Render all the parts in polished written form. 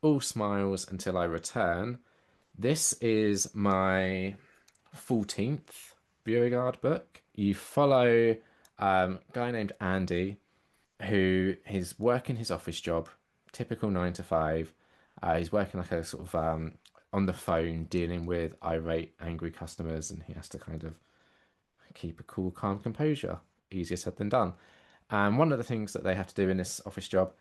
All smiles until I return. This is my 14th Beauregard book. You follow a guy named Andy who is working his office job, typical 9 to 5. He's working like a sort of on the phone dealing with irate, angry customers, and he has to kind of keep a cool, calm composure. Easier said than done. And one of the things that they have to do in this office job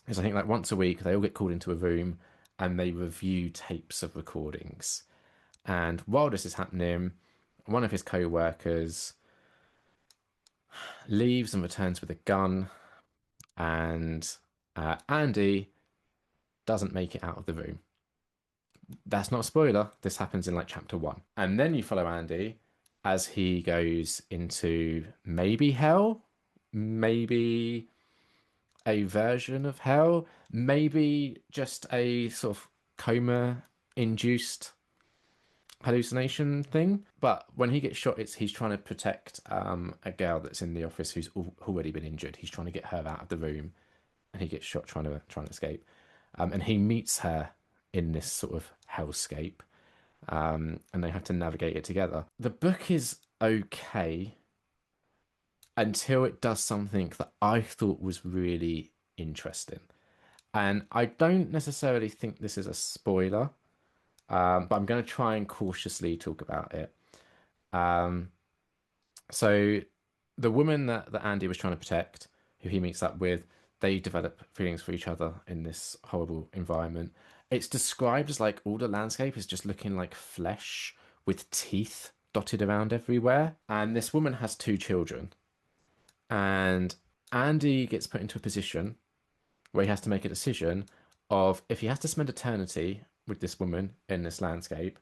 is I think like once a week they all get called into a room and they review tapes of recordings. And while this is happening, one of his co-workers leaves and returns with a gun, and Andy doesn't make it out of the room. That's not a spoiler. This happens in like chapter one. And then you follow Andy as he goes into maybe hell, maybe a version of hell, maybe just a sort of coma induced hallucination thing. But when he gets shot, it's he's trying to protect a girl that's in the office who's already been injured. He's trying to get her out of the room, and he gets shot trying to escape. And he meets her in this sort of hellscape, and they have to navigate it together. The book is okay until it does something that I thought was really interesting. And I don't necessarily think this is a spoiler, but I'm going to try and cautiously talk about it. So, the woman that Andy was trying to protect, who he meets up with, they develop feelings for each other in this horrible environment. It's described as like all the landscape is just looking like flesh with teeth dotted around everywhere. And this woman has two children. And Andy gets put into a position where he has to make a decision of if he has to spend eternity with this woman in this landscape,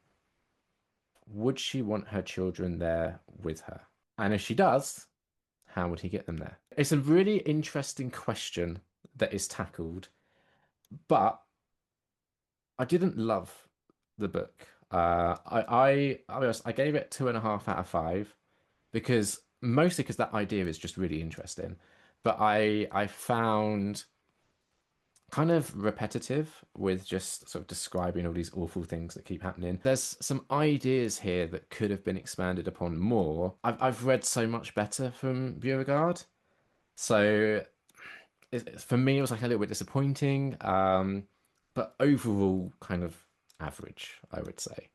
would she want her children there with her? And if she does, how would he get them there? It's a really interesting question that is tackled, but I didn't love the book. I gave it 2.5 out of 5 because mostly because that idea is just really interesting. But I found kind of repetitive with just sort of describing all these awful things that keep happening. There's some ideas here that could have been expanded upon more. I've read so much better from Beauregard, so for me it was like a little bit disappointing. But overall, kind of average, I would say.